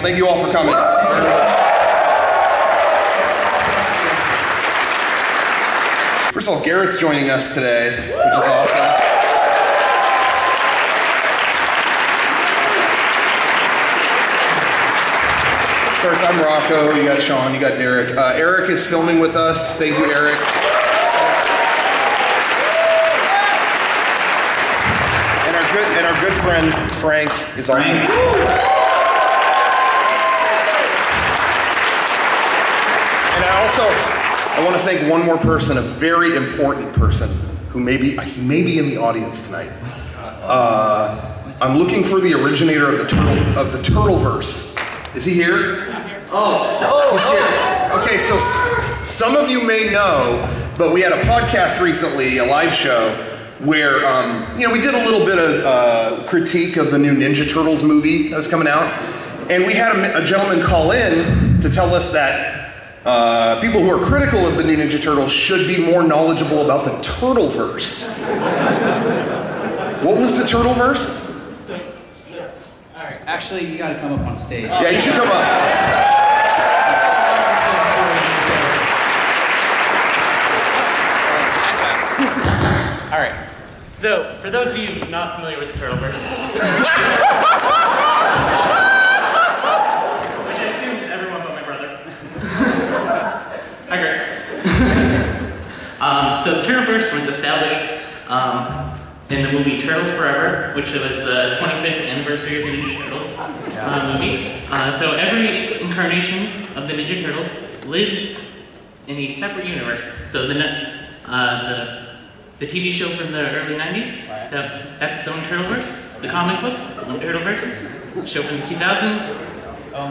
Thank you all for coming. First of all, Garrett's joining us today, which is awesome. Of course, I'm Rocco, you got Sean, you got Derek. Eric is filming with us. Thank you, Eric. And our good friend, Frank, is also here. And I want to thank one more person, a very important person, who may be in the audience tonight. I'm looking for the originator of the Turtleverse. Is he here? He's here. Okay, so some of you may know, but we had a podcast recently, a live show, where we did a little bit of critique of the new Ninja Turtles movie that was coming out, and we had a gentleman call in to tell us that people who are critical of the new Ninja Turtles should be more knowledgeable about the Turtleverse. What was the Turtleverse? All right, actually, you got to come up on stage. Yeah, you should come up. All right. So, for those of you not familiar with the Turtleverse, which I assume is everyone but my brother. Hi, Greg. So the Turtleverse was established in the movie Turtles Forever, which was the 25th anniversary of the Ninja Turtles movie. So every incarnation of the Ninja Turtles lives in a separate universe. So the TV show from the early 90s, that's its own Turtleverse. The comic books, its own Turtleverse. The show from the 2000s.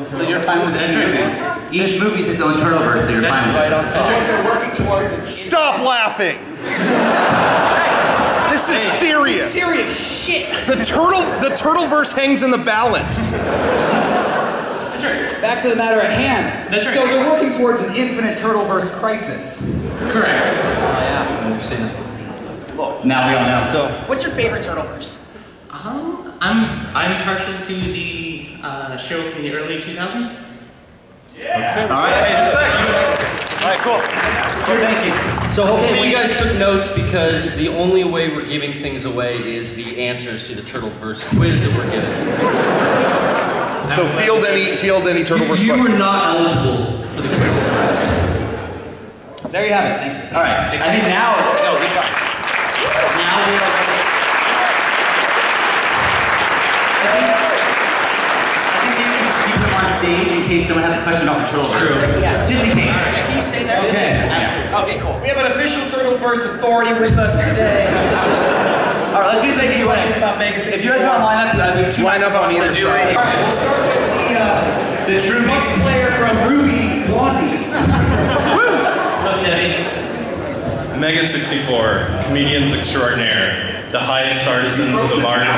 So you're fine with this movie? Each movie's its own Turtleverse, so you're fine with it. Right on song. What they're working towards is... Stop laughing! This is serious. Serious shit! The Turtleverse hangs in the balance. That's right. Back to the matter at hand. That's right. So they're working towards an infinite Turtleverse crisis. Correct. Yeah, I understand. Now we all know. So, what's your favorite Turtleverse? I'm partial to the show from the early 2000s. Yeah. Okay. All right. All right. Cool. Thank you. So hopefully you guys took notes, because the only way we're giving things away is the answers to the Turtleverse quiz that we're giving. So field any Turtleverse questions. You were not eligible for the quiz. there you have it. Thank you. All right. I think now. No, we got. Now we are. I think maybe we should keep them on stage in case someone has a question about the Turtleverse. Yes. Just in case. Right. Can you say that? Okay. Yeah. Okay, cool. We have an official Turtleverse authority with us today. All right, let's do some questions about Mega64. If you guys want to line up, line up on either side. All right, we'll start with the true player from Ruby Blondie. Okay. Mega64, comedians extraordinaire, the highest artisans of the modern.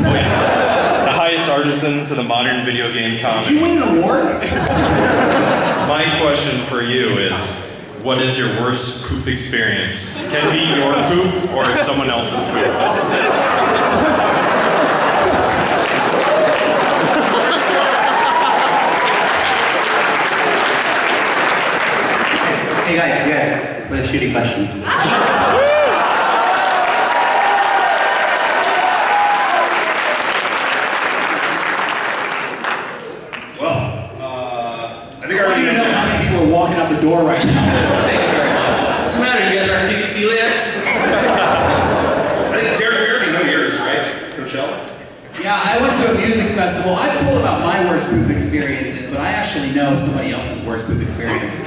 The highest artisans of the modern video game comedy. Did you win an award? My question for you is, what is your worst poop experience? It can be your poop or someone else's poop. Hey guys, what a shitty question. Well, I think I already know how many people are walking out the door right now. Thank you very much. What's the matter? You guys are hephiliacs? I think Derek, we already know yours, right? Coachella? Yeah, I went to a music festival. I've told about my worst poop experiences, but I actually know somebody else's worst poop experience.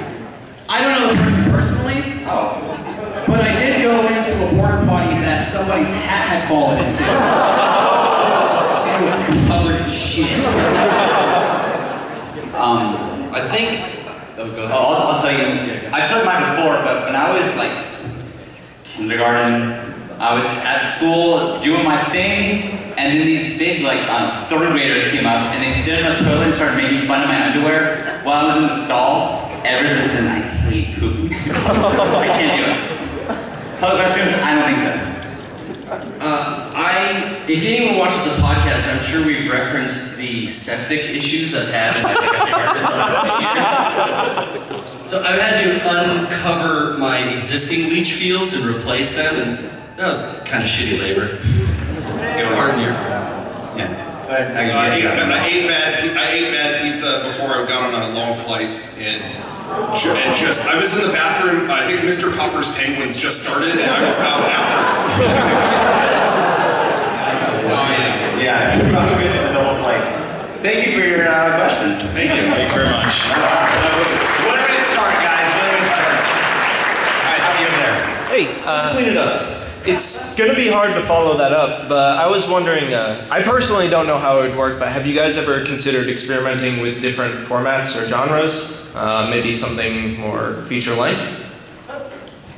I don't know the person personally, but I did go into a porta potty that somebody's hat had fallen into. And it was covered in shit. I think... Oh, go ahead. I'll tell you. I took mine before, but when I was like kindergarten, I was at school doing my thing, and then these big, like, third graders came up, and they stood in the toilet and started making fun of my underwear while I was in the stall. Ever since then, I hate pooping. I can't do it. Public restrooms, I don't think so. I if anyone watches the podcast, I'm sure we've referenced the septic issues I've had in the last 2 years. So I've had to uncover my existing leach fields and replace them, and that was kind of shitty labor. Hard year for that. Yeah. I ate bad pizza before I got on a long flight, and just I was in the bathroom. I think Mr. Popper's Penguins just started, and I was out after. Dying. Yeah, you probably missed the whole flight. Thank you for your question. Thank you. Thank you very much. What are we gonna start, guys? What are we gonna start? All right, how are you over there? Hey, Let's clean it up. it's going to be hard to follow that up, but I was wondering, I personally don't know how it would work, but have you guys ever considered experimenting with different formats or genres? Maybe something more feature-length?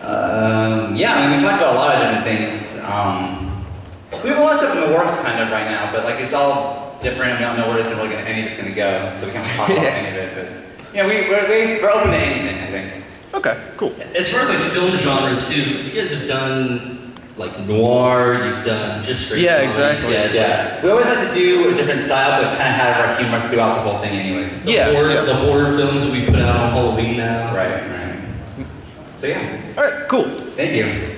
Yeah, I mean, we talked about a lot of different things. We have a lot of stuff in the works kind of right now, but like it's all different. We don't know where any of it's going to go, so we can't talk about any of it. But yeah, we're open to anything, I think. Okay, cool. As far as like film genres too, you guys have done like noir, you've done just straight exactly. Yeah, we always have to do a different style, but kind of have our humor throughout the whole thing anyways. The horror films that we put out on Halloween now. Right. So yeah. Alright, cool. Thank you.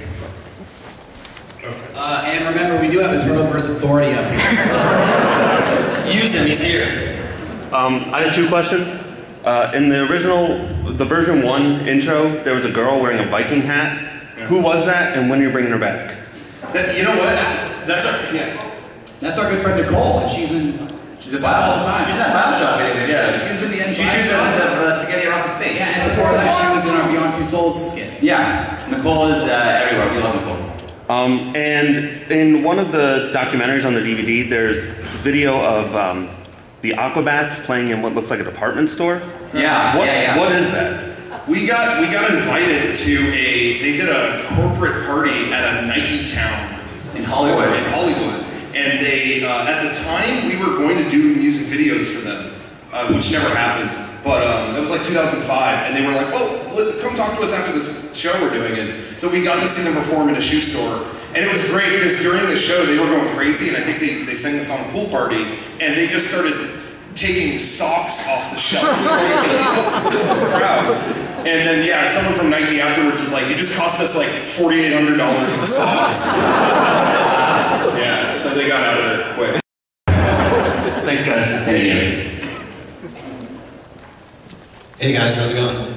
And remember, we do have a Turtleverse authority up here. Use him, he's here. I had 2 questions. In the version 1 intro, there was a girl wearing a Viking hat. Who was that, and when are you bringing her back? You know what? That's our good friend Nicole, and she's in all the time. She's in that Bioshock video. Yeah, she was in the end. She used the spaghetti rock his face. Yeah, and before that, she was in our Beyond Two Souls skit. Yeah, Nicole is everywhere. We love Nicole. And in one of the documentaries on the DVD, there's video of the Aquabats playing in what looks like a department store. Yeah. What is that? We got invited to they did a corporate party at a Nike town in Hollywood. And they, at the time, we were going to do music videos for them, which never happened. But that was like 2005, and they were like, well, come talk to us after this show we're doing. And so we got to see them perform in a shoe store. And it was great because during the show, they were going crazy, and I think they sang this on a pool party, and they just started taking socks off the shelf and throwing them to the crowd. And then, yeah, someone from Nike afterwards was like, it just cost us like $4,800 in socks. Yeah, so they got out of there quick. Thanks, guys. Thank you. Hey guys, how's it going?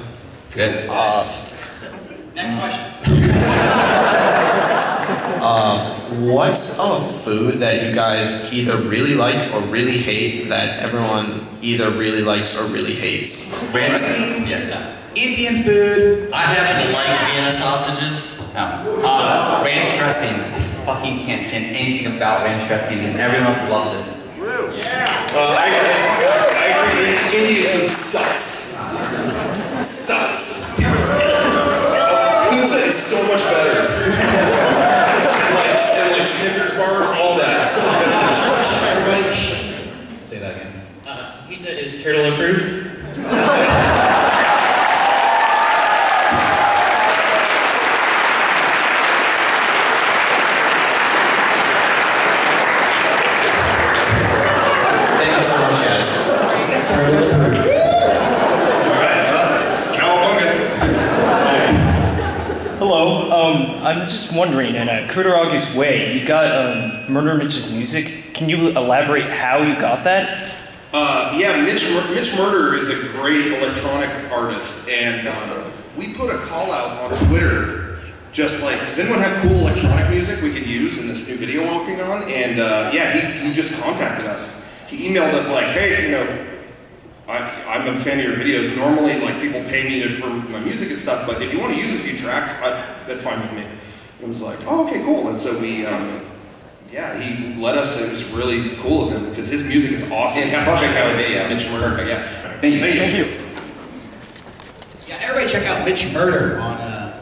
Good. Next question. What's a food that you guys either really like or really hate that everyone either really likes or really hates? Yes. Indian food. I happen to like Vienna sausages. No. Ranch dressing. I fucking can't stand anything about ranch dressing, and everyone else loves it. I agree. Indian food sucks. It sucks. Pizza is so much better. and like Snickers bars, all that. So much better. Say that again. Pizza is turtle approved. Thank you so much, guys. Hello, I'm just wondering, in a Kurt August way, you got Murder Mitch's music. Can you elaborate how you got that? Yeah, Mitch Murder is a great electronic artist, and we put a call out on Twitter, just like, does anyone have cool electronic music we could use in this new video we're working on? And yeah, he just contacted us. He emailed us like, hey, you know, I'm a fan of your videos. Normally, like, people pay me for my music and stuff, but if you want to use a few tracks, that's fine with me. And I was like, oh, okay, cool. And so we, yeah, he let us. It was really cool of him because his music is awesome. Yeah, check out the video. Mitch Murder. Yeah. Thank you. Yeah, everybody check out Mitch Murder on the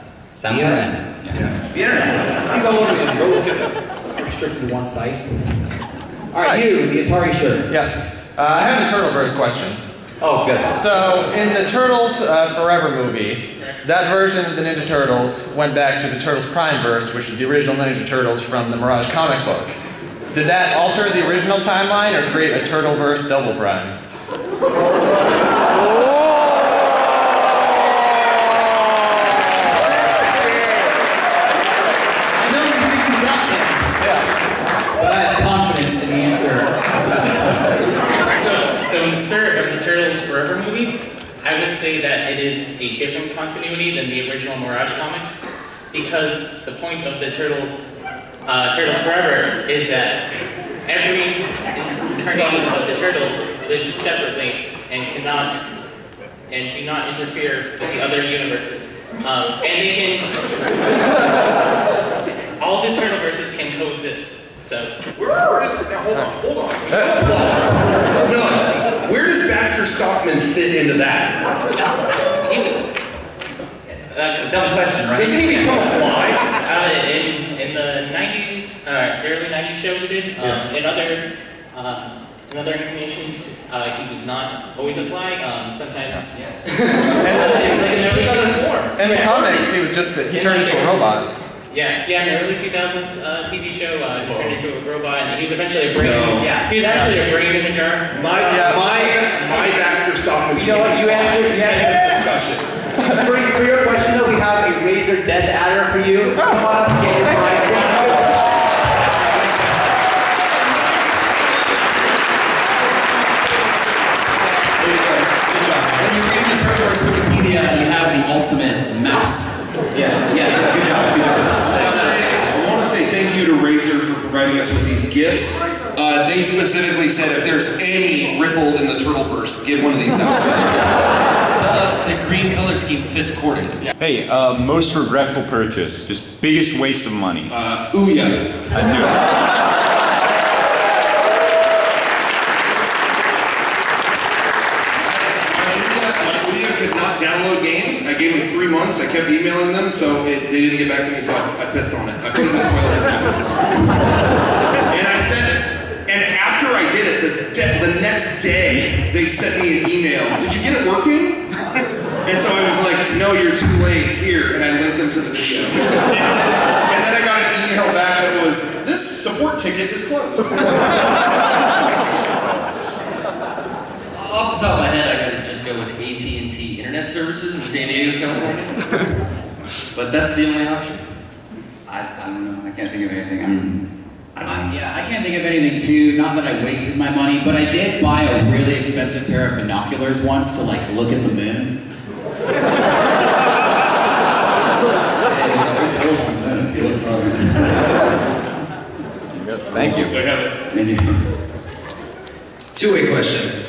internet. Yeah. The internet. He's all over the internet. Go look at him. Restricted to one site. All right, you, the Atari shirt. Yes. I have a Turtleverse question. Oh, good. So, in the Turtles Forever movie, that version of the Ninja Turtles went back to the Turtles Prime verse, which is the original Ninja Turtles from the Mirage comic book. Did that alter the original timeline or create a Turtleverse double prime? But I have confidence in the answer. So in the spirit of the Turtles Forever movie, I would say that it is a different continuity than the original Mirage comics, because the point of the Turtles Forever is that every incarnation of the Turtles lives separately and do not interfere with the other universes. And they can, all the Turtleverses can coexist. So where does now hold on. No, where does Baxter Stockman fit into that? He's dumb question, right? Doesn't he become a fly? In the 90s, the early 90s show we did, in other incarnations, he was not always a fly. Sometimes, In the comics, he was he turned into a robot. Yeah, in the early 2000s TV show, he turned into a robot, and he was eventually a brain. Yeah, he was actually a brain in a jar. My Baxter Stockman. You know what? You answered the discussion. For your question, though, we have a laser death adder for you. Come on up and get your prize. When you read the Turtleverse Wikipedia, you have the ultimate mouse. Yeah, good job. I want to say thank you to Razer for providing us with these gifts. They specifically said if there's any ripple in the Turtleverse, give one of these out. The green color scheme fits accordingly. Hey, most regretful purchase, just biggest waste of money. Ouya. I knew it. Could not download games. I gave them 3 months. I kept emailing them, so they didn't get back to me. So I pissed on it. I put it in the toilet. And I sent it. And after I did it, the next day they sent me an email. Did you get it working? And so I was like, no, you're too late. Here, and I linked them to the video. And then I got an email back that was, this support ticket is closed. Off the top of my head, I gotta just go with AT&T Internet Services in San Diego, California. But that's the only option. I don't know. I can't think of anything. I can't think of anything too. Not that I wasted my money, but I did buy a really expensive pair of binoculars once to like look at the moon. There's hills on the moon if you look close. Thank you. Two-way question.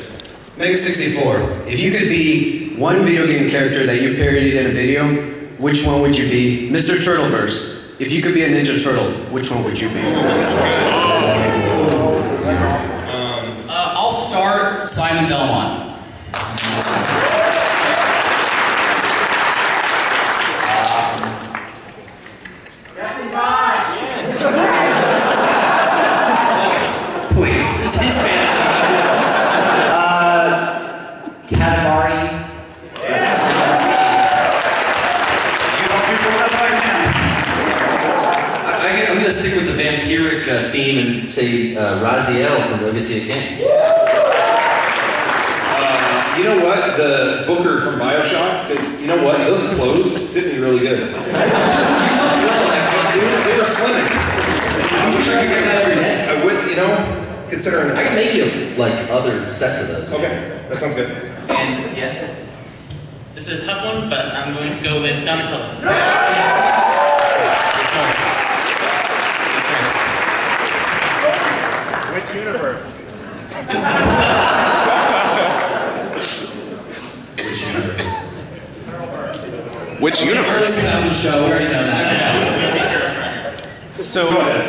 Mega64, if you could be one video game character that you parodied in a video, which one would you be? Mr. Turtleverse, if you could be a Ninja Turtle, which one would you be? I'll start Simon Belmont. Please, this is his fantasy. Katamari. I'm gonna stick with the vampiric theme and say Raziel from Legacy of Kain. You know what? The Booker from Bioshock, because you know what? Those clothes fit me really good. They were slimming. I was trying to say that every day. I would, considering. I can make you like other sets of those. Okay, that sounds good. And yes, this is a tough one, but I'm going to go with Donatello. Which universe? Which universe? Show, we already know that. So,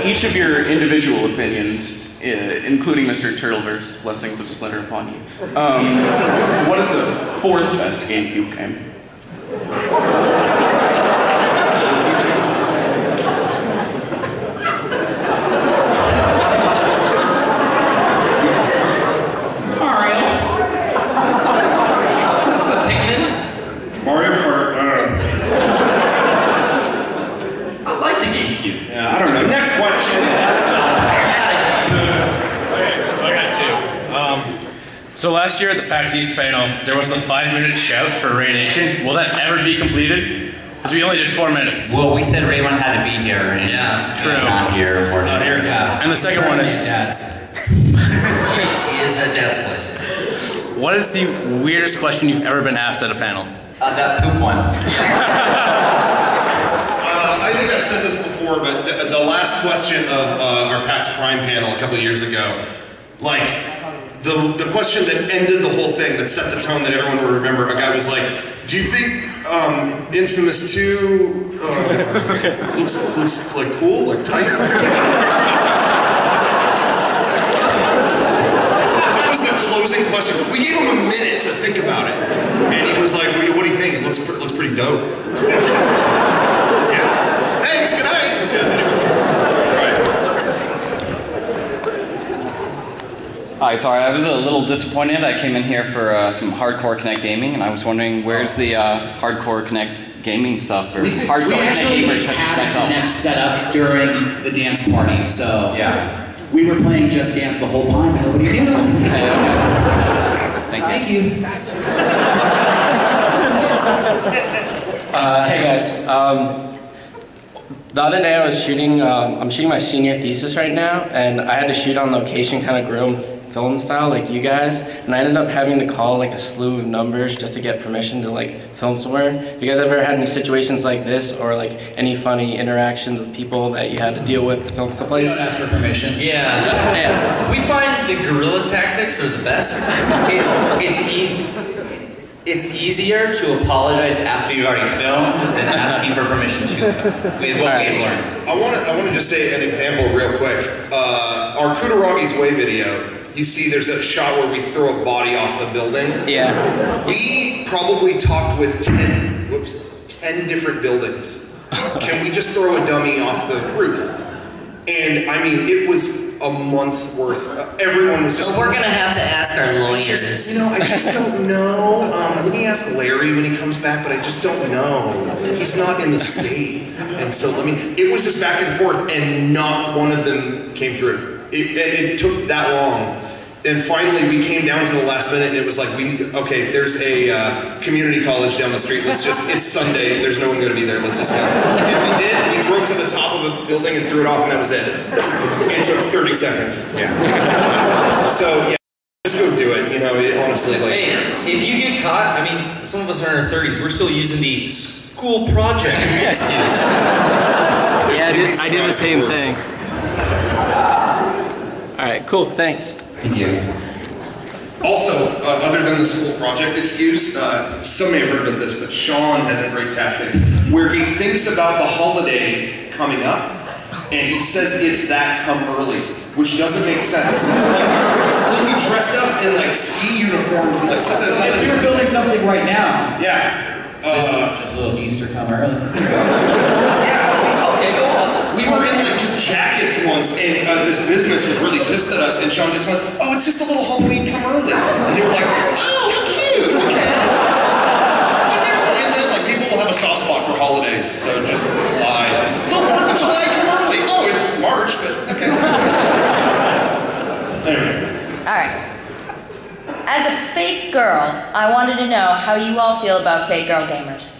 each of your individual opinions, including Mr. Turtleverse, blessings of Splinter upon you. What is the fourth best GameCube game? Mario Kart. I like the GameCube. Yeah, I don't know. Next question. So last year at the PAX East panel, there was the 5-minute shout for Ray Nation. Will that ever be completed? Because we only did 4 minutes. Well, we said Ray had to be here, and true. He's not here, unfortunately. Not here. Yeah. And the second one is... He is at Dad's place. What is the weirdest question you've ever been asked at a panel? That poop one. I think I've said this before, but the last question of our PAX Prime panel a couple of years ago, like, the question that ended the whole thing, that set the tone that everyone would remember, a guy was like, do you think Infamous 2 looks like cool, like tight? That was the closing question. We gave him a minute to think about it. And he was like, well, what do you think? It looks pretty dope. Yeah. Thanks, good night. Yeah, anyway. Hi, sorry, I was a little disappointed. I came in here for some Hardcore Connect gaming, and I was wondering where's the Hardcore Connect gaming stuff for Hardcore Connect gamers such as myself. We actually had Connect set up during the dance party, so yeah, we were playing Just Dance the whole time, and nobody knew. Okay. Thank you. Hey guys. The other day I was shooting, I'm shooting my senior thesis right now, and I had to shoot on location, kind of grill film style like you guys, and I ended up having to call like a slew of numbers just to get permission to like film somewhere. Have you guys ever had any situations like this, or like any funny interactions with people that you had to deal with to film someplace? You don't ask for permission. Yeah. We find the guerrilla tactics are the best. It's easier to apologize after you've already filmed than asking for permission to film, is what we've learned. I want to just say an example real quick. Our Kudaragi's Way video, you see there's a shot where we throw a body off the building. Yeah. We probably talked with 10 different buildings. Can we just throw a dummy off the roof? And I mean, it was a month worth. Everyone was just. So we're gonna have to ask our lawyers. I just don't know. Let me ask Larry when he comes back, but I just don't know. He's not in the state, and so it was just back and forth, and not one of them came through. It took that long. And finally, we came down to the last minute, and it was like, okay, there's a community college down the street. It's Sunday. There's no one going to be there. Let's just go. And we did. We drove to the top of a building and threw it off, and that was it. It took 30 seconds. Yeah. So yeah, just go do it. You know, honestly, like. Hey, if you get caught, I mean, some of us are in our 30s. We're still using the school project excuse. Yeah, I did the same thing. All right, cool. Thanks. Thank you. Also, other than the school project excuse, some may have heard of this, but Sean has a great tactic where he thinks about the holiday coming up, and he says it's that come early, which doesn't make sense. Like, we'll be dressed up in like ski uniforms and like stuff that's If you're building something right now, yeah, just a little Easter come early. Okay, go on. We were in like just jackets once, and this business was really pissed at us, and Sean just went, "Oh, it's just a little Halloween come early," and they were like, "Oh, how cute!" Okay. And then like people will have a soft spot for holidays, so just lie. No, 4th of July come early. Oh, it's March, but okay. Anyway. All right. As a fake girl, I wanted to know how you all feel about fake girl gamers.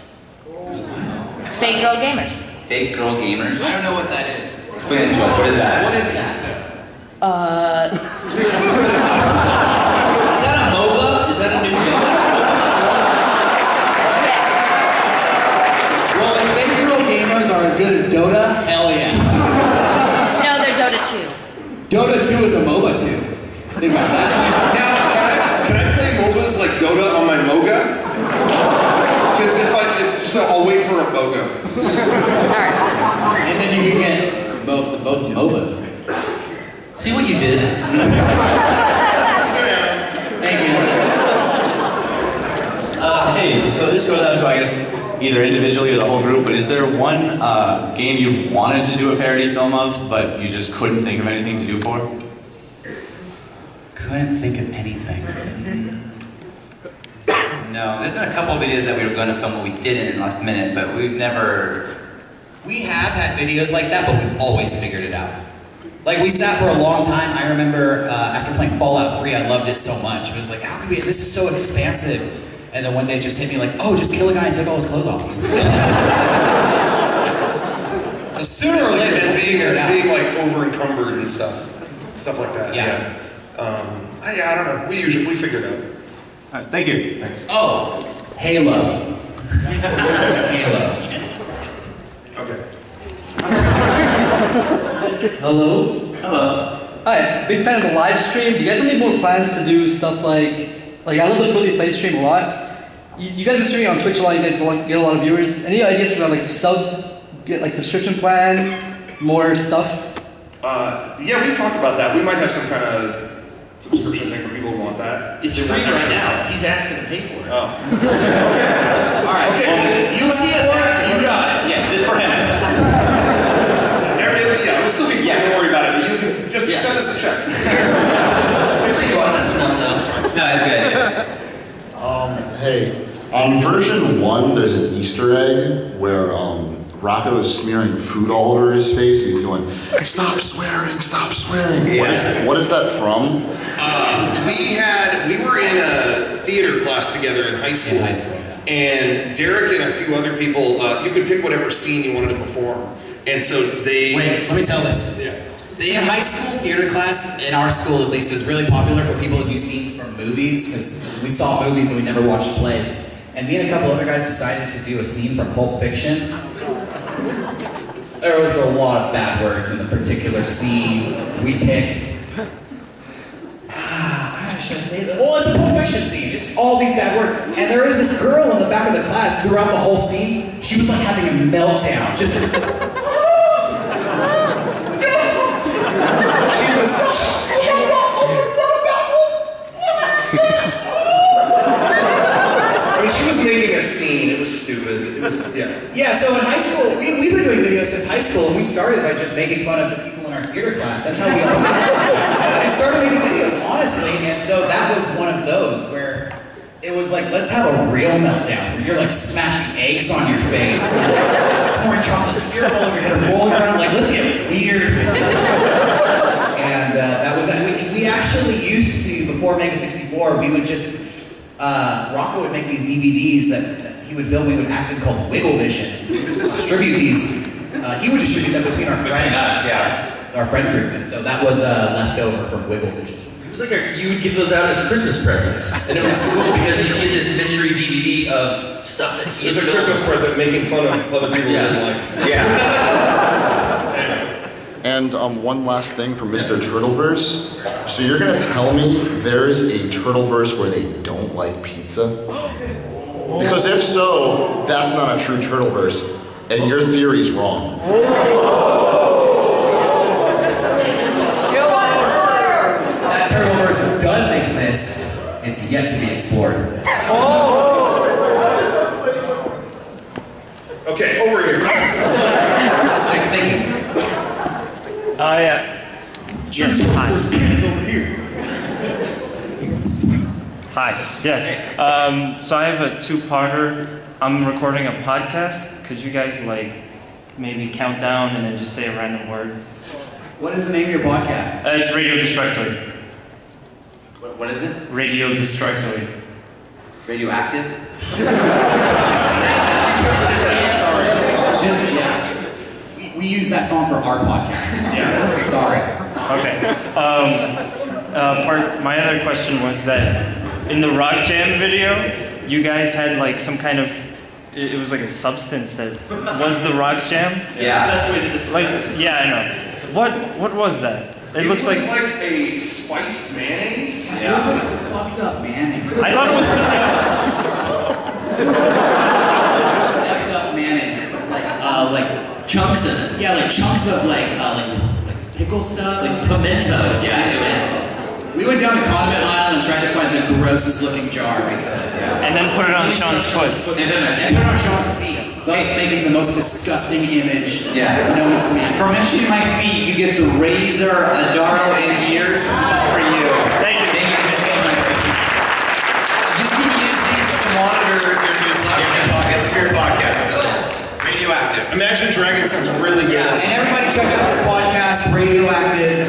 Fake girl gamers. Fake girl gamers? I don't know what that is. Explain it to us. What is that? What is that? Is that a MOBA? Is that a new MOBA? Well, if fake girl gamers are as good as Dota, hell yeah. No, they're Dota 2. Dota 2 is a MOBA too. Think about that. Now, can I play MOBAs like Dota on my Moga? Because I'll wait for a BOGO. Alright. And then you can get both MOBAs. See what you did? Thank you. Hey, so this goes out to, I guess, either individually or the whole group, but is there one game you wanted to do a parody film of, but you just couldn't think of anything to do for? Couldn't think of anything. No, there's been a couple of videos that we were going to film, but we didn't in the last minute, but we've never... We have had videos like that, but we've always figured it out. Like, we sat for a long time. I remember after playing Fallout 3, I loved it so much. It was like, how could we, this is so expansive. And then one day it just hit me like, oh, just kill a guy and take all his clothes off. So sooner or later, and being like over encumbered and stuff like that. Yeah. I don't know. We figured it out. All right, thank you. Thanks. Oh, Halo. Halo. Okay. Hello. Hello. Hi, big fan of the live stream. Do you guys have any more plans to do stuff like I love the Really Play stream a lot. You guys have been streaming on Twitch a lot. You guys get a lot of viewers. Any ideas about like subscription plan, more stuff? Yeah, we talked about that. We might have some kind of subscription thing for people who want that. It's free right now. He's asking to pay for it. Oh. Okay. All right. Okay. Well, you see us. You got it. Yeah, just for him. Yeah, we'll still be fine. Don't worry about it. But you can just send us a check. No, that's a good idea. Hey, on version 1, there's an Easter egg where Rocco is smearing food all over his face. He's going, "Stop swearing, stop swearing." Yeah. What is that from? We were in a theater class together in high school. And Derek and a few other people, you could pick whatever scene you wanted to perform. And so they... Wait, let me tell this. Yeah. The high school theater class, in our school at least, is really popular for people to do scenes from movies, because we saw movies and we never watched plays. And me and a couple other guys decided to do a scene from Pulp Fiction. There was a lot of bad words in the particular scene we picked. How should I say that? Well, it's a Pulp Fiction scene. It's all these bad words. And there was this girl in the back of the class throughout the whole scene. She was like having a meltdown. Just... She was making a scene. It was stupid. It was, Yeah, so in high school, we've been doing videos since high school, and we started by just making fun of the people in our theater class. That's how we all met. And started making videos, honestly, and so that was one of those where it was like, let's have a real meltdown, where you're like smashing eggs on your face, pouring chocolate syrup all over your head, and rolling around, like, let's get weird. And that was that. We actually used to, before Mega64, we would just, Rocco would make these DVDs that he would film. We would act in called Wiggle Vision. We would just distribute these. He would distribute them between our friends. Our friend group. And so that was left over from Wiggle Vision. It was like you would give those out as Christmas presents, and it was cool because he did this mystery DVD of stuff that he. It was a Christmas present making fun of other people And one last thing from Mr. Turtleverse. So you're gonna tell me there's a Turtleverse where they don't like pizza? Because if so, that's not a true Turtleverse, and your theory's wrong. That Turtleverse does exist. It's yet to be explored. Okay, over here. Thank you. Yeah. Yes, hi. Hi, yes. So I have a two-parter. I'm recording a podcast. Could you guys, maybe count down and then just say a random word? What is the name of your podcast? It's Radio Destructoid. What is it? Radio Destructoid. Radioactive? We use that song for our podcast. Yeah. Sorry. Okay. My other question was that in the Rock Jam video, you guys had some kind of, it was like a substance that was the Rock Jam? Yeah. That's the way to describe it. Yeah, I know. What was that? It looks like a spiced mayonnaise. It was like a fucked up mayonnaise. I thought it was effed up mayonnaise, but chunks of it. Yeah, chunks of like pickle stuff, like pimentos. Yeah. We went down to condiment aisle and tried to find the grossest looking jar we could. Yeah. And then put it on Sean's foot. And put it on Sean's feet, thus making the most disgusting image known to man. For mentioning my feet, you get the razor, Adaro, and ears. This is for you. Thank you. Thank you so much. You can use these to monitor your new podcast. If you're a podcast. Radioactive. Imagine Dragon sounds really good. Yeah, and everybody check out this podcast, Radioactive.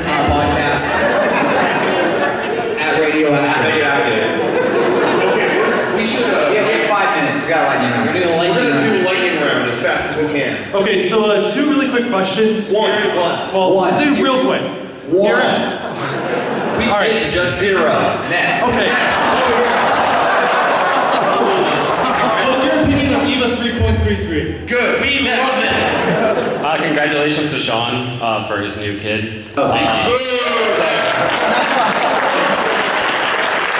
Okay, so 2 really quick questions. Well, they're real quick. We did just 0. Next. Okay. What's your opinion of EVA 3.33? Good. We love it. Congratulations to Sean for his new kid. Oh, thank you.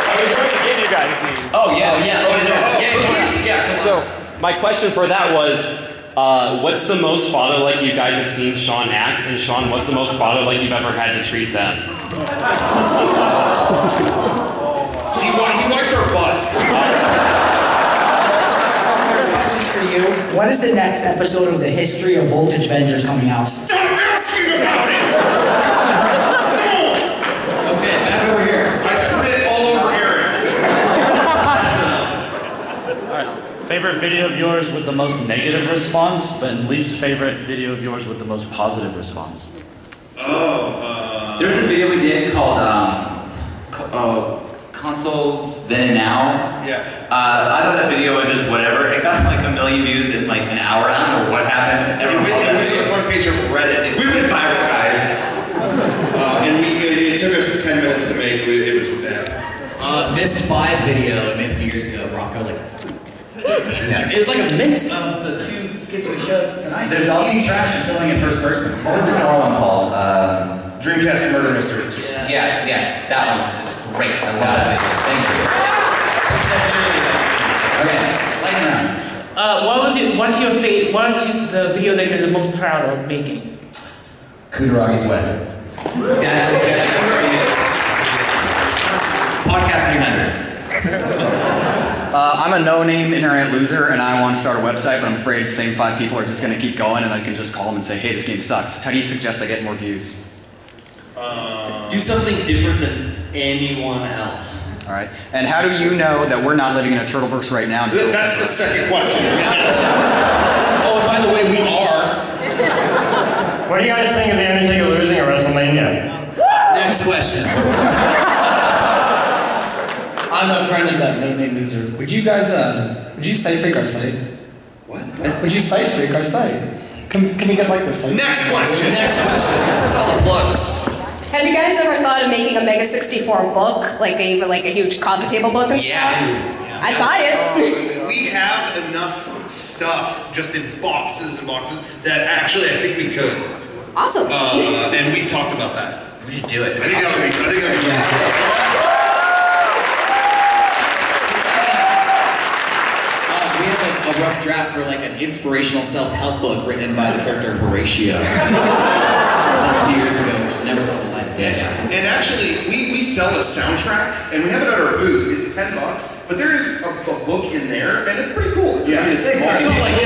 I was going to give you guys these. Oh, yeah. Yeah. So, my question for that was, what's the most father-like you guys have seen Sean act? And Sean, what's the most father-like you've ever had to treat them? He wiped our butts. For you, when is the next episode of the History of Voltage Vengers coming out? Stop asking about it! Okay, back over here. I spit all over Eric. Alright. Favorite video of yours with the most negative response, but least favorite video of yours with the most positive response? There's a video we did called Consoles Then and Now. Yeah. I thought that video was just whatever. It got like 1 million views in like an hour. I don't know what happened. It went to the front page of Reddit. We went viral, guys. And it took us 10 minutes to make. It was Missed 5 video I made a few years ago. Rocco like. Yeah. It was like a mix of the 2 skits we showed tonight. There's all eating trash and filming in first person. What was the other one called? Dreamcast Murder Mystery. Yeah, yes, that one. It's great. I love that video. Thank you. Okay, lightning round. What's the video that you're the most proud of making? Kudaragi's wedding. Podcast 300. I'm a no-name internet loser, and I want to start a website, but I'm afraid the same 5 people are just going to keep going, and I can just call them and say, hey, this game sucks. How do you suggest I get more views? Do something different than anyone else. All right. And how do you know that we're not living in a Turtleverse right now? That's the second question. Oh, by the way, we are. What do you guys think of the Undertaker losing at WrestleMania? Next question. I'm a friend of that no-name loser. Would you guys, would you site fake our site? What? Would you site fake our site? Can we get like the site? Next question. Next question. Have you guys ever thought of making a Mega64 book, like a huge coffee table book and stuff? I'd buy it. We have enough stuff just in boxes and boxes that actually I think we could. Awesome. And we've talked about that. We should do it. I think that would be We have a rough draft for like an inspirational self-help book written by the character Horatio. A few years ago, which never saw the light of day. And actually, we sell a soundtrack, and we have it at our booth. It's $10, but there is a book in there, and it's pretty cool. It's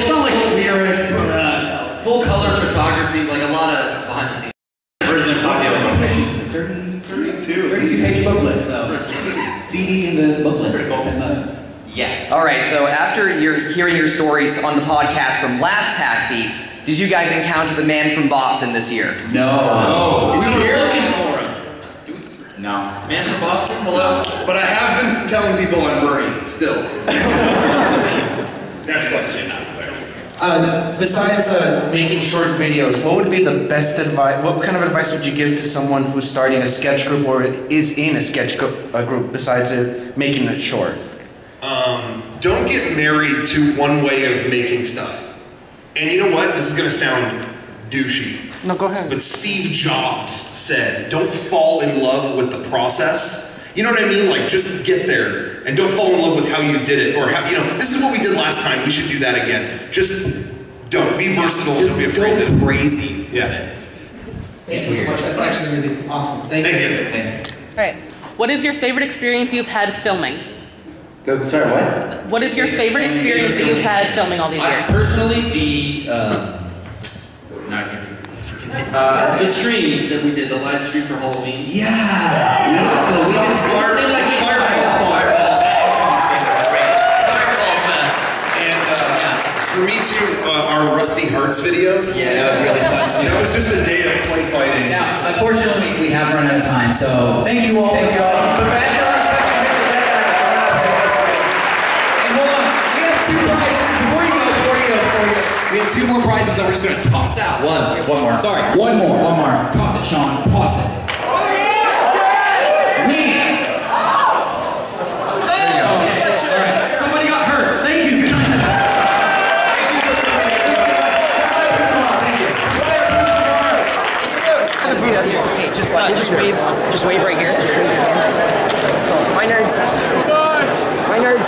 not like lyrics, but Full color photography, like a lot of behind the scenes. Version of audio. 32 page booklet, so CD in the booklet. $10. Yes. All right, so after you're hearing your stories on the podcast from last PAX East, did you guys encounter the man from Boston this year? No. Is he here? Looking for him. No. Man from Boston, hello? But I have been telling people I'm Bernie, still. Next question. Besides making short videos, what would be the best advice? What kind of advice would you give to someone who's starting a sketch group or is in a sketch group besides making it short? Don't get married to one way of making stuff. And you know what? This is going to sound douchey. No, go ahead. But Steve Jobs said, don't fall in love with the process. You know what I mean? Like, just get there. And don't fall in love with how you did it. Or how, this is what we did last time. We should do that again. Just don't. Be versatile. Just be afraid to. Crazy. Yeah. Thank you so much. That's actually really awesome. Thank you. All right. What is your favorite experience you've had filming? Sorry, what? What is your favorite experience that you've had filming all these years? Personally, the stream that we did, the live stream for Halloween. Yeah. We did Firefall Fest. And for me too, our Rusty Hearts video. Yeah, that was really fun. That was just a day of play fighting. Now, unfortunately, we have run out of time, so thank you all. Thank you all. And hold on, we have 2 prizes. Before you go, we have 2 more prizes that we're just gonna toss out. One more. Sorry, one more. Toss it, Sean. Toss it. Me. There you go. All right. Somebody got hurt. Thank you. Good night. Hey, just wave right here. Just wave your hand. My nerds. My nerds.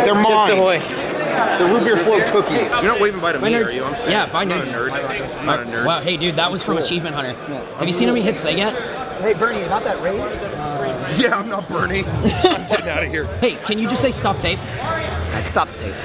They're mine. The root beer float cookies. You're not waving by to me, are you? I'm yeah, by nerds. I'm not a nerd. Wow, hey dude, that was from Achievement Hunter. Have you seen how many hits they get? Hey Bernie, you got that raise? Yeah, I'm not Bernie. I'm getting out of here. Hey, can you just say stop tape? Stop the tape.